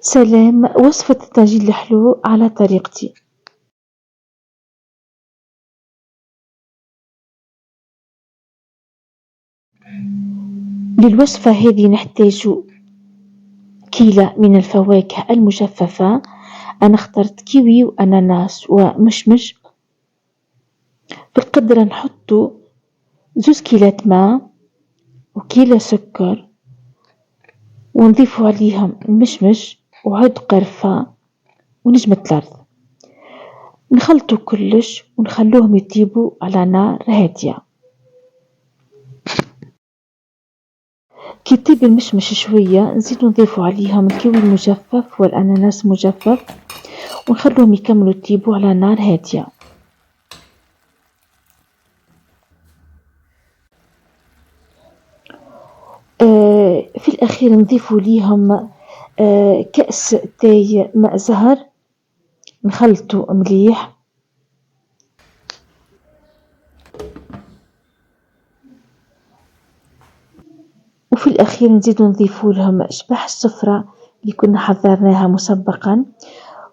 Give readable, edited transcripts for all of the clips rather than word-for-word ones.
سلام، وصفة الطاجين الحلو على طريقتي. للوصفة هذه نحتاج كيلة من الفواكه المجففة. أنا اخترت كيوي وأناناس ومشمش. في القدرة نحط 2 كيلات ماء وكيلة سكر، ونضيف عليهم المشمش وعود قرفة ونجمة الأرض. نخلطو كلش ونخلوهم يطيبوا على نار هادية. كي يطيب المشمش شوية نزيدو نضيفو عليهم الكيوي المجفف والأناناس المجفف ونخلوهم يكملوا يطيبوا على نار هادية. في الأخير نضيفو ليهم كأس تاي ماء زهر، نخلطو مليح. وفي الأخير نزيدو نضيفو لهم شباح الصفرة اللي كنا حضرناها مسبقا،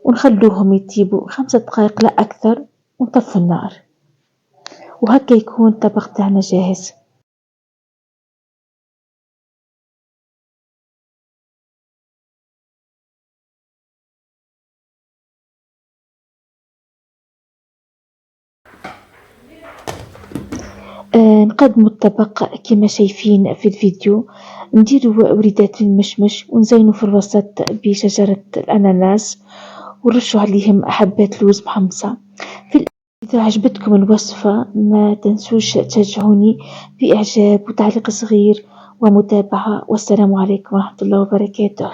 ونخلوهم يطيبوا 5 دقائق لا أكثر، ونطفي النار. وهكا يكون الطبق تاعنا جاهز. نقدمو الطبق كما شايفين في الفيديو. نديرو وريدات المشمش ونزينو في الوسط بشجرة الأناناس ونرشو عليهم حبات لوز محمصة. إذا عجبتكم الوصفة ما تنسوش تشجعوني بإعجاب وتعليق صغير ومتابعة. والسلام عليكم ورحمة الله وبركاته.